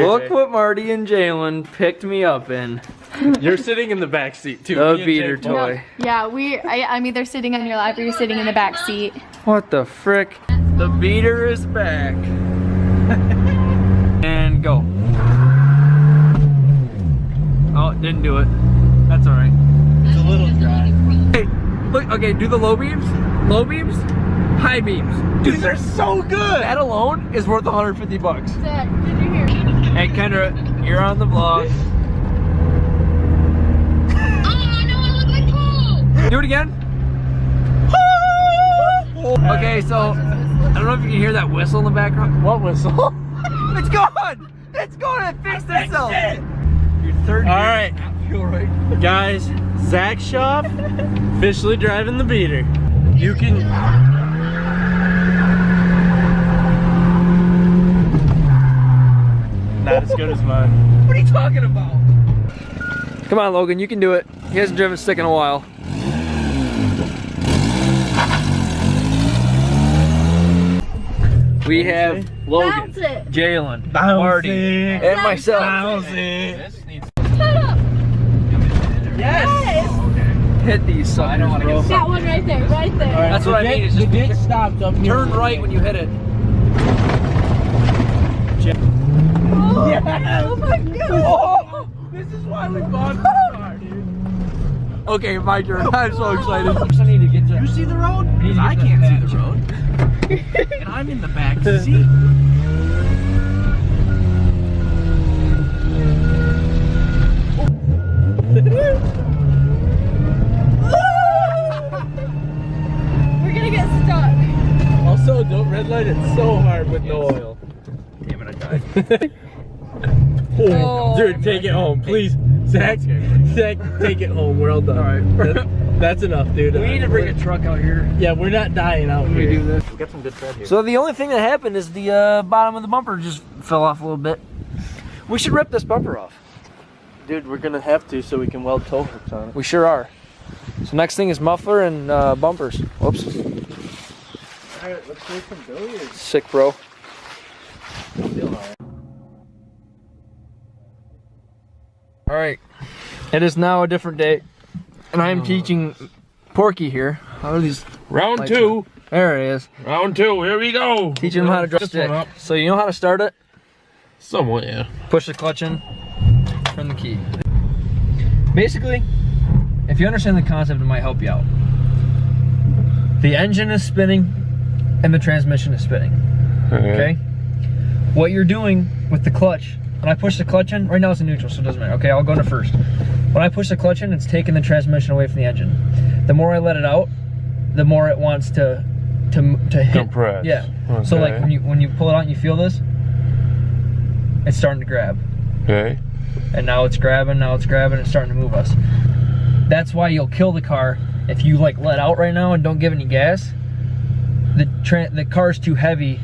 Look what Marty and Jalen picked me up in. You're sitting in the back seat too. The beater toy. Yeah, I'm either sitting on your lap or you're sitting in the back seat. What the frick? The beater is back. And go. Oh, didn't do it. That's alright. It's a little dry. Hey, look, okay, do the low beams, high beams. Dude, These are so good. that alone is worth 150 bucks. Zach, did you hear? Hey, Kendra, you're on the vlog. Oh no, I look like cool! Do it again. Okay, so I don't know if you can hear that whistle in the background. What whistle? It's gone. It's gone. It fixed itself. Your third. All right, guys. Zach Schaaf officially driving the beater. You can. Not as good as mine. What are you talking about? Come on, Logan. You can do it. He hasn't driven a stick in a while. We have Logan, Bounce it. Jalen, Bounce Marty, it. and myself. Shut up! Yes. Hit these suckers, bro. That one right there, right there. That's what I mean. It's The just ditch stopped up near turn the right ditch. when you hit it. Oh, Yes. oh my god! Oh, this is why we bought this car, dude. Okay, my turn. I'm so excited. I need to get to. You see the road? Because I can't see the road. And I'm in the back seat. We're gonna get stuck. Also, don't red light it so hard with no oil. Damn it, I died. Oh. Dude, take it home, please. Zach, take it home. We're all done. All right. That's enough, dude. We need to bring a truck out here. Yeah, we're not dying out when we here. do this. We got some good tread here. So the only thing that happened is the bottom of the bumper just fell off a little bit. We should rip this bumper off. Dude, we're gonna have to so we can weld tow hooks on it. We sure are. So next thing is muffler and bumpers. Whoops. Alright, let's play some billiards. Sick, bro. All right. It is now a different day, and I am teaching Porky here. How are these? Round lights two. on? There it is. Round two. Here we go. Teaching him how to drive This one stick. up. So you know how to start it? Somewhat, yeah. Push the clutch in, turn the key. Basically, if you understand the concept, it might help you out. The engine is spinning and the transmission is spinning, okay? What you're doing with the clutch, when I push the clutch in, right now it's in neutral, so it doesn't matter. Okay, I'll go into first. When I push the clutch in, it's taking the transmission away from the engine. The more I let it out, the more it wants to hit. Compress. Yeah. So like Okay. when you pull it out and you feel this, it's starting to grab. Okay. And now it's grabbing, it's starting to move us. That's why you'll kill the car if you like let out right now and don't give any gas. The car's too heavy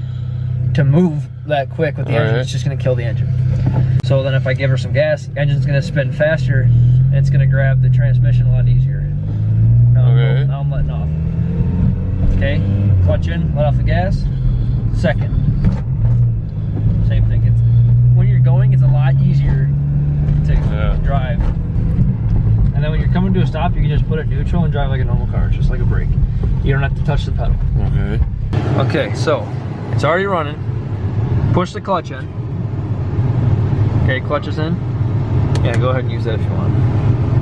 to move that quick with the engine. Alright. It's just gonna kill the engine. So then if I give her some gas, the engine's gonna spin faster and it's gonna grab the transmission a lot easier. Now, Okay. now I'm letting off. Okay, clutch in, let off the gas. Second. Same thing. When you're going, it's a lot easier to drive. And then when you're coming to a stop, you can just put it neutral and drive like a normal car. It's just like a brake. You don't have to touch the pedal. Okay. Okay, so it's already running. Push the clutch in. Okay, clutch is in. Yeah, go ahead and use that if you want.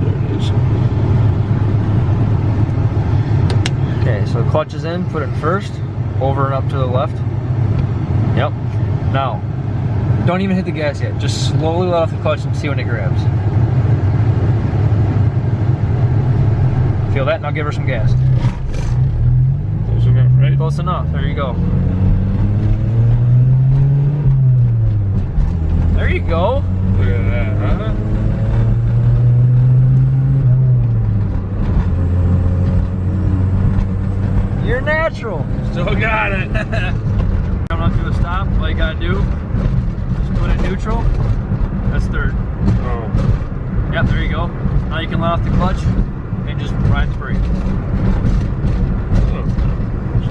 There it is. Okay, so the clutch is in. Put it in first. Over and up to the left. Yep. Now, don't even hit the gas yet. Just slowly let off the clutch and see when it grabs. Feel that? Now give her some gas. Close enough, right? Close enough. There you go. There you go. Look at that, huh? You're natural. Still got it. Coming up to a stop, all you gotta do is put it neutral. That's third. Oh. Yep, there you go. Now you can let off the clutch and just ride the brake.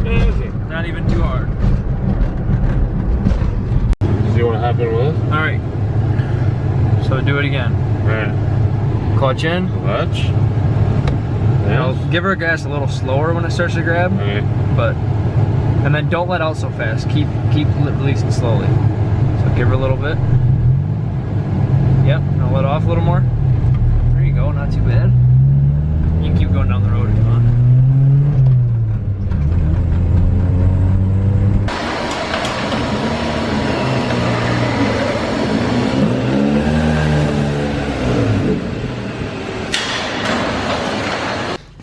Snazzy. Not even too hard. Do you want to hop in with us? All right, So do it again. Right. Clutch in. Clutch. Now give her gas a little slower when it starts to grab, Okay. but and then don't let out so fast. Keep releasing slowly. So give her a little bit. Yep. Now let off a little more. There you go. Not too bad. You can keep going down the road if you want.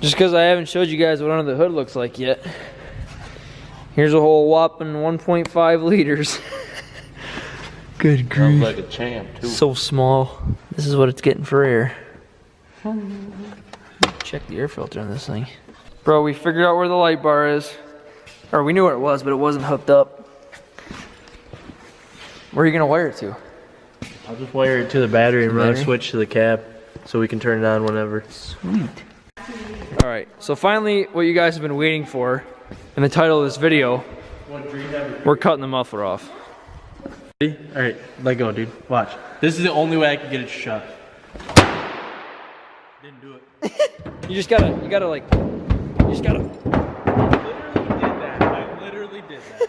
Just because I haven't showed you guys what under the hood looks like yet. Here's a whole whopping 1.5 liters. Good Sounds grief. like a champ too. So small. This is what it's getting for air. Check the air filter on this thing. Bro, we figured out where the light bar is. Or we knew where it was, but it wasn't hooked up. Where are you gonna wire it to? I'll just wire it to the battery and run a Battery? switch to the cab so we can turn it on whenever. Sweet. All right, so finally what you guys have been waiting for in the title of this video, we're cutting the muffler off. Ready? All right, let go, dude. Watch. This is the only way I can get it shut. Didn't do it. You just gotta like, you just gotta. I literally did that.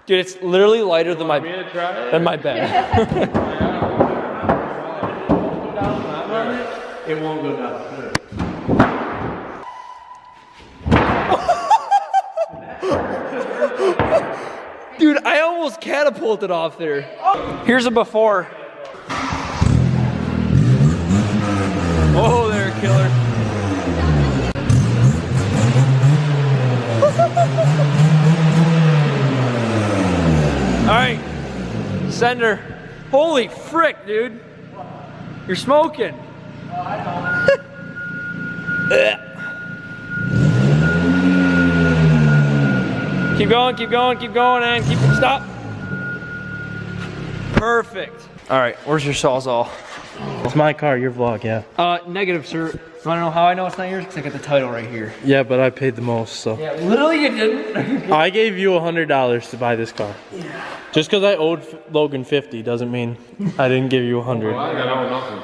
Dude, it's literally lighter than my bed. It won't go down. Dude, I almost catapulted off there. Here's a before. Oh, there, killer. All right, sender. Holy frick, dude. You're smoking. Keep going, keep going, keep going, and stop. Perfect. All right, where's your Sawzall? It's my car, your vlog, yeah. Negative, sir. You wanna know how I know it's not yours? Because I got the title right here. Yeah, but I paid the most, so. Yeah, literally you didn't. I gave you $100 to buy this car. Yeah. Just because I owed Logan 50 doesn't mean I didn't give you 100. I got nothing.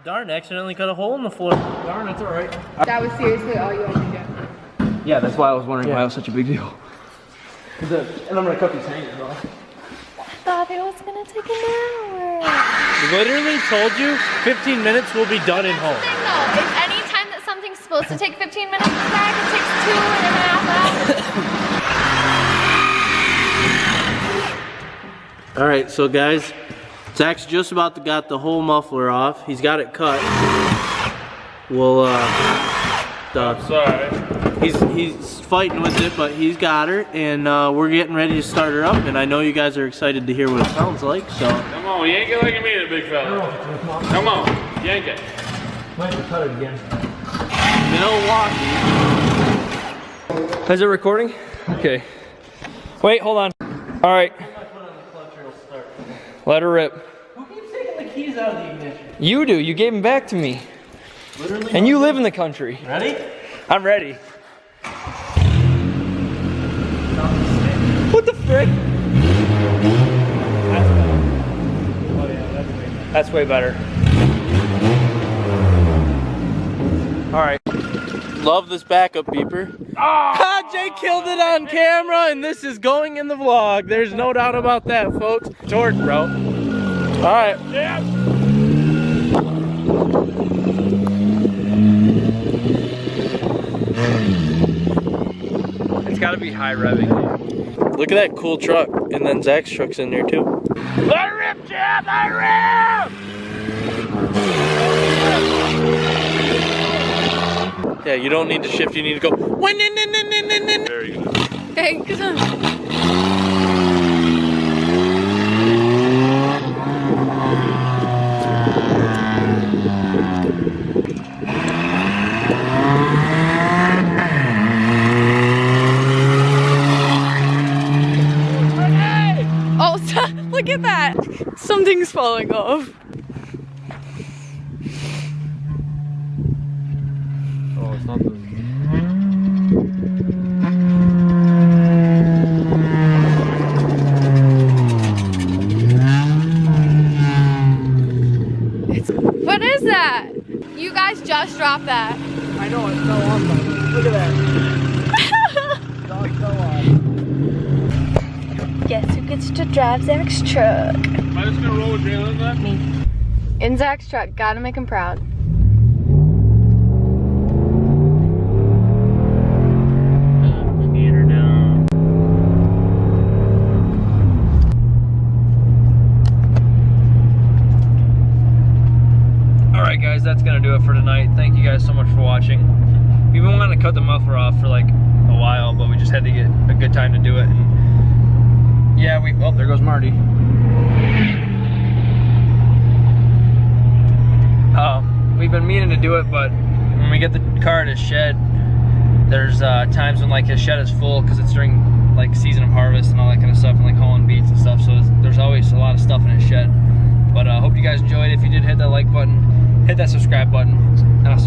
Darn, accidentally cut a hole in the floor. Darn, that's all right. That was seriously all you had to do. Yeah, that's why I was wondering why it was such a big deal. And I'm gonna cut these hangers off. Thought it was gonna take an hour. Literally told you 15 minutes will be done in home. No, if any time that something's supposed to take 15 minutes to back, it takes 2.5 hours. All right, so guys, Zach's just about to got the whole muffler off. He's got it cut. We'll, Sorry. he's fighting with it, but he's got her, and we're getting ready to start her up. And I know you guys are excited to hear what it sounds like. So Come on, yank it like you mean it, big fella. Come on, yank it. Might have to cut it again. Milwaukee. Is it recording? Okay. Wait, hold on. All right. Let her rip. Who keeps taking the keys out of the ignition? You do. You gave them back to me. Literally. And you live in the country. Ready? I'm ready. What the frick? That's way better. All right. Love this backup beeper. Ah, Jay killed it on camera, and this is going in the vlog. There's no doubt about that, folks. Torque, bro. All right. Yeah. It's got to be high revving. Look at that cool truck, and then Zach's truck's in there too. Let her rip, Jeff, let her rip! Yeah, you don't need to shift, you need to go. There you go. Okay, good on. Oh, stop. Something's falling off. Oh, it's not the... What is that? You guys just dropped that. I know, it fell off. Look at that. Dog fell off. Guess who gets to drive Zach's truck? Am I just gonna roll with Jalen then? Me. In Zach's truck. Gotta make him proud. Get her down. Alright guys, that's gonna do it for tonight. Thank you guys so much for watching. We've been wanting to cut the muffler off for like a while, but we just had to get a good time to do it. And yeah, oh, there goes Marty. We've been meaning to do it, but when we get the car at his shed, there's times when like his shed is full because it's during like season of harvest and all that kind of stuff, and like hauling beets and stuff. So there's always a lot of stuff in his shed. But I hope you guys enjoyed. If you did, hit that like button, hit that subscribe button, and I'll see you